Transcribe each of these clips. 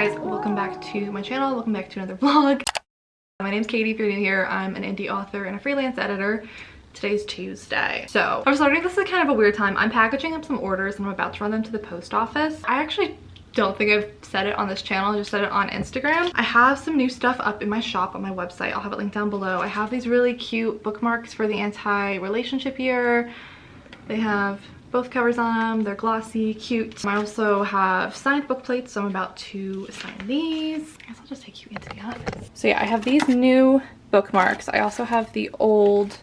guys, welcome back to my channel. Welcome back to another vlog. My name's Katie. If you're new here, I'm an indie author and a freelance editor. Today's Tuesday. So I was learning this is kind of a weird time. I'm packaging up some orders and I'm about to run them to the post office. I actually don't think I've said it on this channel. I just said it on Instagram. I have some new stuff up in my shop on my website. I'll have it linked down below. I have these really cute bookmarks for the anti-relationship year. They have both covers on them. They're glossy, cute. I also have signed book plates, so I'm about to sign these. I guess I'll just take you into the office. So yeah, I have these new bookmarks. I also have the old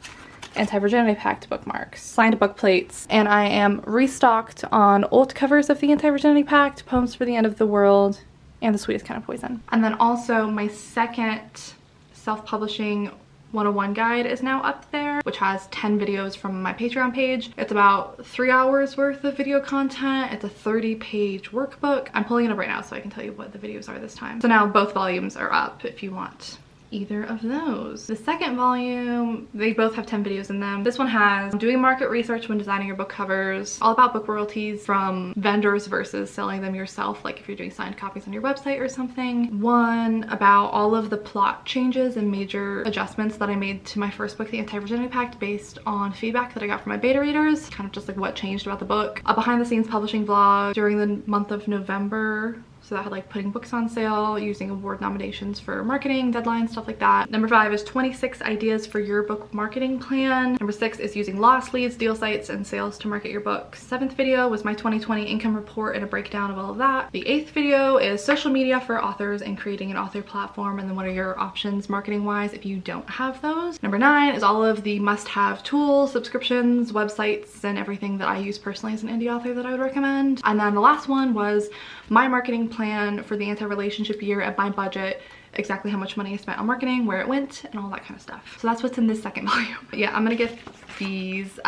Anti-Virginity Pact bookmarks, signed book plates, and I am restocked on old covers of the Anti-Virginity Pact, Poems for the End of the World, and The Sweetest Kind of Poison. And then also my second self-publishing 101 guide is now up there, which has 10 videos from my Patreon page. It's about 3 hours worth of video content. It's a 30-page workbook. I'm pulling it up right now so I can tell you what the videos are this time. So now both volumes are up if you want either of those. The second volume, they both have 10 videos in them. This one has doing market research when designing your book covers, all about book royalties from vendors versus selling them yourself, like if you're doing signed copies on your website or something. One about all of the plot changes and major adjustments that I made to my first book, The Anti-Virginity Pact, based on feedback that I got from my beta readers, kind of just like what changed about the book. A behind the scenes publishing vlog during the month of November. So that had like putting books on sale, using award nominations for marketing, deadlines, stuff like that. Number 5 is 26 ideas for your book marketing plan. Number 6 is using lost leads, deal sites, and sales to market your book. 7th video was my 2020 income report and a breakdown of all of that. The 8th video is social media for authors and creating an author platform, and then what are your options marketing wise if you don't have those. Number 9 is all of the must-have tools, subscriptions, websites, and everything that I use personally as an indie author that I would recommend. And then the last one was my marketing plan for the anti-relationship year at my budget, exactly how much money I spent on marketing, where it went, and all that kind of stuff. So that's what's in this second volume. But yeah, I'm gonna get these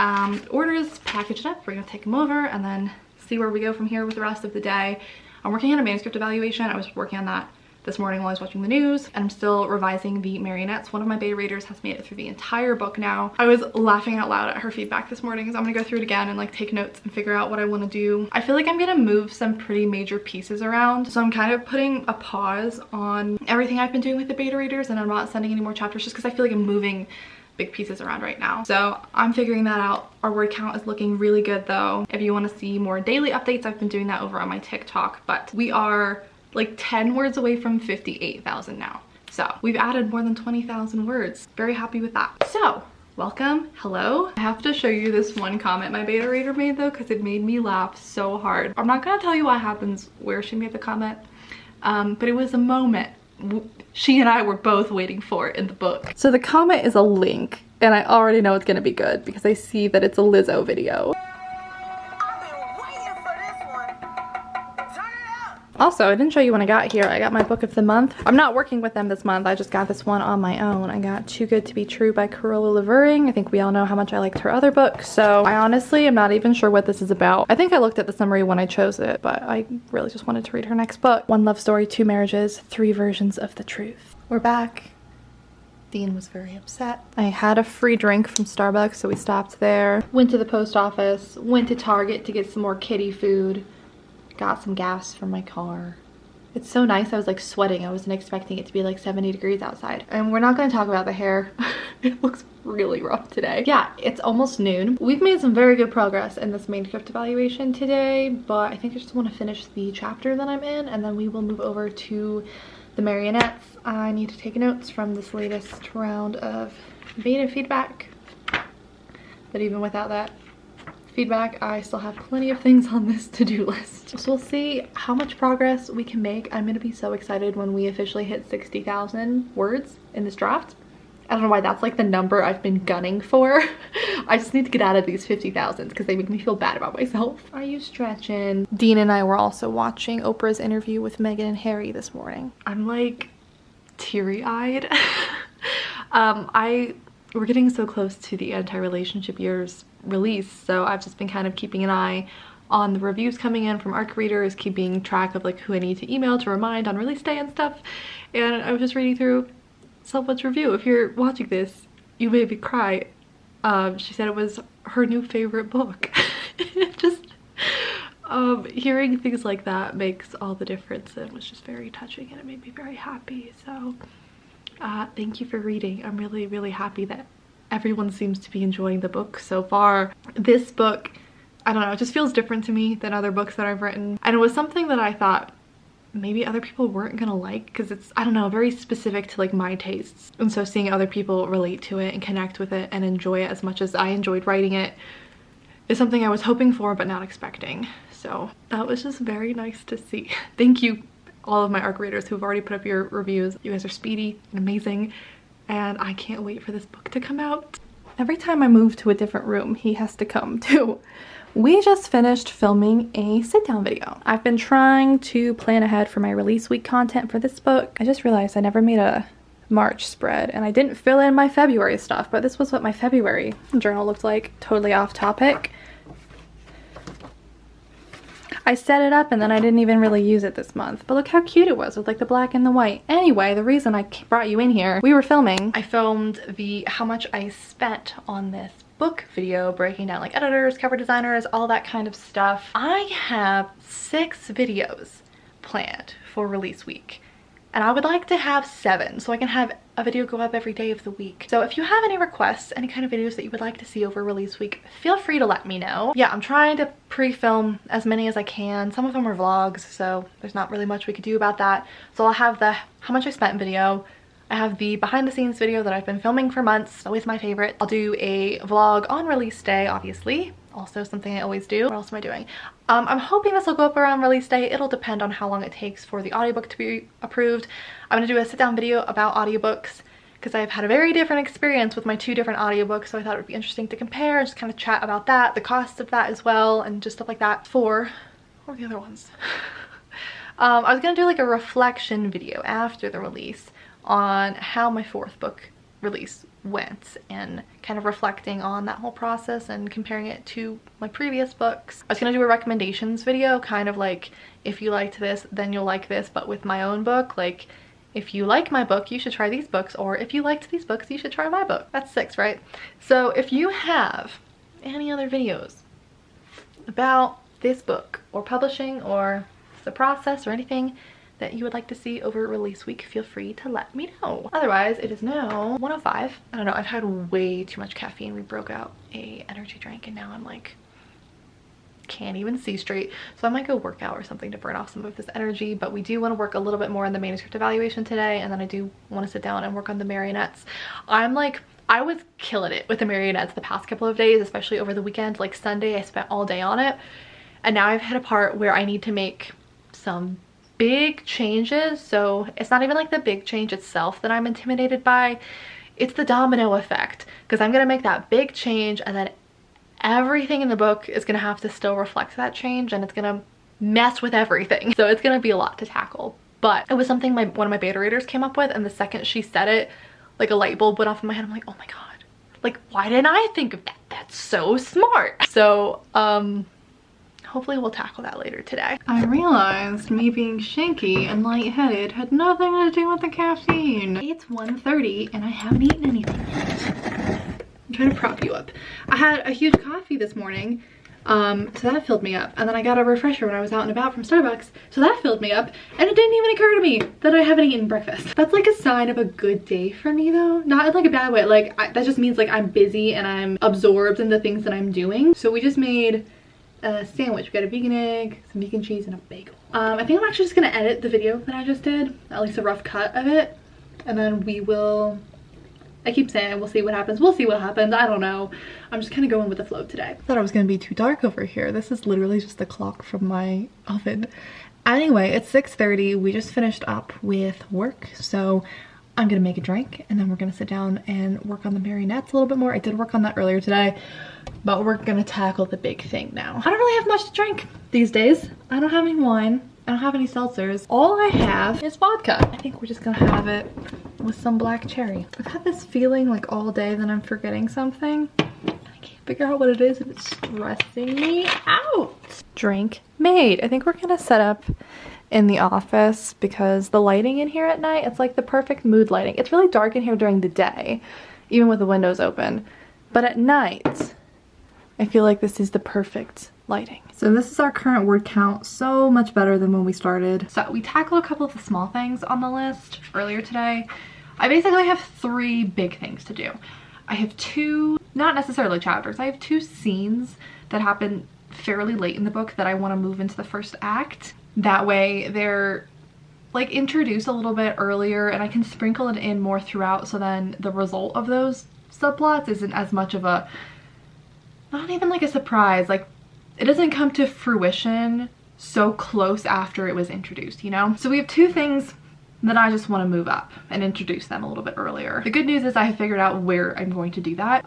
orders packaged up. We're gonna take them over and then see where we go from here with the rest of the day. I'm working on a manuscript evaluation. I was working on that this morning while I was watching the news, and I'm still revising the marionettes. One of my beta readers has made it through the entire book now. I was laughing out loud at her feedback this morning, so I'm gonna go through it again and like take notes and figure out what I want to do. I feel like I'm gonna move some pretty major pieces around, so I'm kind of putting a pause on everything I've been doing with the beta readers, and I'm not sending any more chapters just because I feel like I'm moving big pieces around right now. So I'm figuring that out. Our word count is looking really good though. If you want to see more daily updates, I've been doing that over on my TikTok, but we are like 10 words away from 58,000 now. So we've added more than 20,000 words. Very happy with that. So welcome, hello. I have to show you this one comment my beta reader made though, because it made me laugh so hard. I'm not gonna tell you what happens where she made the comment, but it was a moment she and I were both waiting for in the book. So the comment is a link, and I already know it's gonna be good because I see that it's a Lizzo video. Also, I didn't show you when I got here. I got my book of the month. I'm not working with them this month. I just got this one on my own. I got Too Good to Be True by Carola Levering. I think we all know how much I liked her other books. So I honestly am not even sure what this is about. I think I looked at the summary when I chose it, but I really just wanted to read her next book. 1 love story, 2 marriages, 3 versions of the truth. We're back. Dean was very upset. I had a free drink from Starbucks, so we stopped there. Went to the post office, went to Target to get some more kitty food. Got some gas from my car. It's so nice. I was like sweating. I wasn't expecting it to be like 70 degrees outside. And we're not going to talk about the hair. It looks really rough today. Yeah, it's almost noon. We've made some very good progress in this manuscript evaluation today, but I think I just want to finish the chapter that I'm in, and then we will move over to the marionettes. I need to take notes from this latest round of beta feedback, but even without that feedback, I still have plenty of things on this to-do list. So we'll see how much progress we can make. I'm gonna be so excited when we officially hit 60,000 words in this draft. I don't know why that's like the number I've been gunning for. I just need to get out of these 50,000s because they make me feel bad about myself. Are you stretching? Dean and I were also watching Oprah's interview with Meghan and Harry this morning. I'm like teary-eyed. We're getting so close to the anti-relationship year's release, so I've just been kind of keeping an eye on the reviews coming in from ARC readers, keeping track of like who I need to email to remind on release day and stuff. And I was just reading through someone's review. If you're watching this, you made me cry. She said it was her new favorite book. Just Hearing things like that makes all the difference, and it was just very touching and it made me very happy. So thank you for reading. I'm really, really happy that everyone seems to be enjoying the book so far. This book, I don't know, it just feels different to me than other books that I've written. And it was something that I thought maybe other people weren't gonna like, because it's, I don't know, very specific to like my tastes. And so seeing other people relate to it and connect with it and enjoy it as much as I enjoyed writing it is something I was hoping for but not expecting. So that was just very nice to see. Thank you all of my ARC readers who've already put up your reviews. You guys are speedy and amazing, and I can't wait for this book to come out. Every time I move to a different room, he has to come too. We just finished filming a sit-down video. I've been trying to plan ahead for my release week content for this book. I just realized I never made a March spread and I didn't fill in my February stuff, but this was what my February journal looked like. Totally off topic. I set it up and then I didn't even really use it this month, but look how cute it was with like the black and the white. Anyway, the reason I brought you in here, we were filming. I filmed the how much I spent on this book video, breaking down like editors, cover designers, all that kind of stuff. I have 6 videos planned for release week, and I would like to have 7 so I can have a video go up every day of the week. So if you have any requests, any kind of videos that you would like to see over release week, feel free to let me know. Yeah, I'm trying to pre-film as many as I can. Some of them are vlogs, so there's not really much we could do about that. So I'll have the how much I spent video. I have the behind the scenes video that I've been filming for months, always my favorite. I'll do a vlog on release day, obviously. Also something I always do. What else am I doing? I'm hoping this will go up around release day. It'll depend on how long it takes for the audiobook to be approved. I'm gonna do a sit down video about audiobooks because I've had a very different experience with my 2 different audiobooks, so I thought it would be interesting to compare, just kind of chat about that, the cost of that as well, and just stuff like that. What were the other ones? I was gonna do like a reflection video after the release on how my 4th book release went and kind of reflecting on that whole process and comparing it to my previous books. I was gonna do a recommendations video, kind of like if you liked this then you'll like this, but with my own book. Like, if you like my book you should try these books, or if you liked these books you should try my book. That's 6, right? So if you have any other videos about this book or publishing or the process or anything that you would like to see over release week, feel free to let me know. Otherwise, it is now 1:05. I don't know, I've had way too much caffeine. We broke out a energy drink and now I'm like, can't even see straight. So I might go work out or something to burn off some of this energy, but we do want to work a little bit more on the manuscript evaluation today, and then I do want to sit down and work on the marionettes. I was killing it with the marionettes the past couple of days, especially over the weekend. Like Sunday, I spent all day on it, and now I've hit a part where I need to make some big changes. So it's not even like the big change itself that I'm intimidated by, it's the domino effect, because I'm gonna make that big change and then everything in the book is gonna have to still reflect that change, and it's gonna mess with everything. So it's gonna be a lot to tackle, but it was something one of my beta readers came up with, and the second she said it, like a light bulb went off in my head. I'm like, oh my god, like why didn't I think of that? That's so smart. So hopefully we'll tackle that later today. I realized me being shanky and lightheaded had nothing to do with the caffeine. It's 1:30 and I haven't eaten anything yet. I'm trying to prop you up. I had a huge coffee this morning, so that filled me up. And then I got a refresher when I was out and about from Starbucks, so that filled me up. And it didn't even occur to me that I haven't eaten breakfast. That's like a sign of a good day for me though. Not in like a bad way. Like that just means like I'm busy and I'm absorbed in the things that I'm doing. So we just made a sandwich. We got a vegan egg, some vegan cheese, and a bagel. I think I'm actually just gonna edit the video that I just did, at least a rough cut of it, and then we will, I keep saying we'll see what happens. We'll see what happens. I don't know. I'm just kind of going with the flow today. I thought it was gonna be too dark over here. This is literally just the clock from my oven. Anyway, it's 6:30. We just finished up with work, so I'm gonna make a drink and then we're gonna sit down and work on the marionettes a little bit more. I did work on that earlier today, but we're gonna tackle the big thing now. I don't really have much to drink these days. I don't have any wine. I don't have any seltzers. All I have is vodka. I think we're just gonna have it with some black cherry. I've had this feeling like all day that I'm forgetting something. I can't figure out what it is and it's stressing me out. Drink made. I think we're gonna set up in the office because the lighting in here at night, it's like the perfect mood lighting. It's really dark in here during the day, even with the windows open. But at night, I feel like this is the perfect lighting. So this is our current word count, so much better than when we started. So we tackled a couple of the small things on the list earlier today. I basically have 3 big things to do. I have 2, not necessarily chapters, I have 2 scenes that happen fairly late in the book that I want to move into the first act. That way they're like introduced a little bit earlier and I can sprinkle it in more throughout, so then the result of those subplots isn't as much of a, not even like a surprise, like it doesn't come to fruition so close after it was introduced, you know? So we have 2 things that I just want to move up and introduce them a little bit earlier. The good news is I have figured out where I'm going to do that.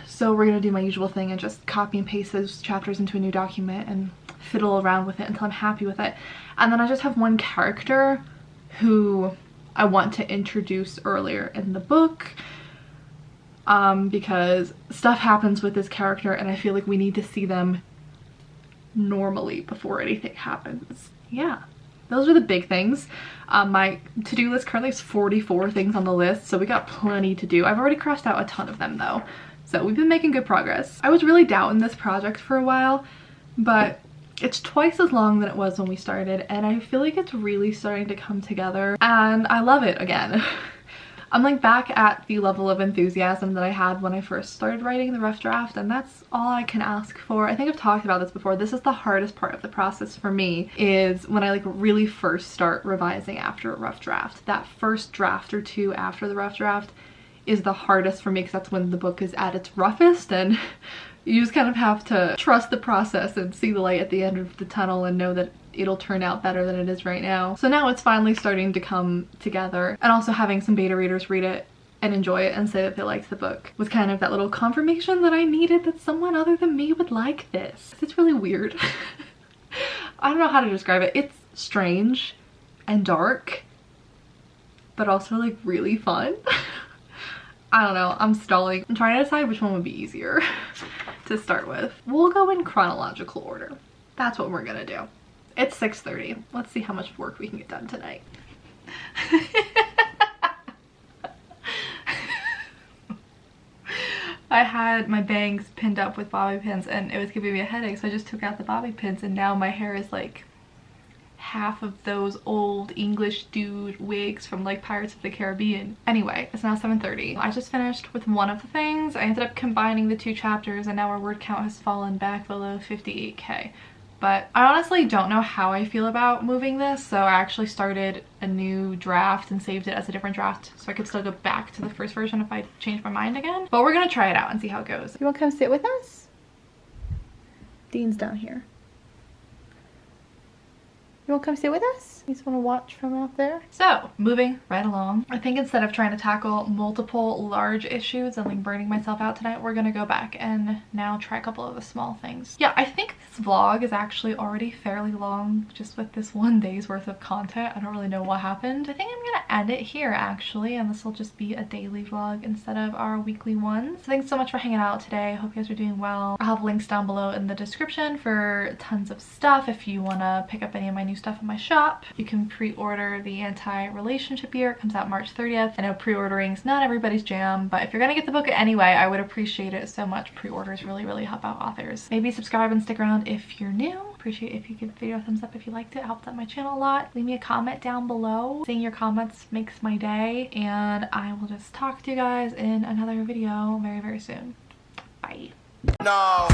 So we're gonna do my usual thing and just copy and paste those chapters into a new document and fiddle around with it until I'm happy with it. And then I just have one character who I want to introduce earlier in the book, because stuff happens with this character and I feel like we need to see them normally before anything happens. Yeah, those are the big things. My to-do list currently is 44 things on the list, so we got plenty to do. I've already crossed out a ton of them though, so we've been making good progress. I was really doubting this project for a while, but it's twice as long than it was when we started and I feel like it's really starting to come together and I love it again. I'm like back at the level of enthusiasm that I had when I first started writing the rough draft, and that's all I can ask for. I think I've talked about this before. This is the hardest part of the process for me, is when I like really first start revising after a rough draft. That first draft or 2 after the rough draft is the hardest for me because that's when the book is at its roughest and you just kind of have to trust the process and see the light at the end of the tunnel and know that it'll turn out better than it is right now. So now it's finally starting to come together, and also having some beta readers read it and enjoy it and say that they liked the book was kind of that little confirmation that I needed that someone other than me would like this. It's really weird. I don't know how to describe it. It's strange and dark, but also like really fun. I don't know, I'm stalling. I'm trying to decide which one would be easier to start with. We'll go in chronological order. That's what we're gonna do. It's 6:30. Let's see how much work we can get done tonight. I had my bangs pinned up with bobby pins and it was giving me a headache, so I just took out the bobby pins and now my hair is like half of those old English dude wigs from like Pirates of the Caribbean. Anyway, it's now 7:30. I just finished with one of the things. I ended up combining the 2 chapters and now our word count has fallen back below 58k. But I honestly don't know how I feel about moving this, so I actually started a new draft and saved it as a different draft so I could still go back to the first version if I change my mind again. But we're gonna try it out and see how it goes. You wanna come sit with us? Dean's down here. You wanna come sit with us? You just wanna watch from out there? So, moving right along. I think instead of trying to tackle multiple large issues and like burning myself out tonight, we're gonna go back and now try a couple of the small things. Yeah, I think this vlog is actually already fairly long just with this one day's worth of content. I don't really know what happened. I think I'm gonna end it here actually, and this will just be a daily vlog instead of our weekly ones. So thanks so much for hanging out today. I hope you guys are doing well. I'll have links down below in the description for tons of stuff if you wanna pick up any of my new stuff in my shop. You can pre-order the Anti-Relationship Year. It comes out March 30th. I know pre-ordering is not everybody's jam, but if you're gonna get the book anyway, I would appreciate it so much. Pre-orders really help out authors. Maybe subscribe and stick around if you're new. Appreciate if you give the video a thumbs up if you liked it. It helps out my channel a lot. Leave me a comment down below. Seeing your comments makes my day, and I will just talk to you guys in another video very soon. Bye. No.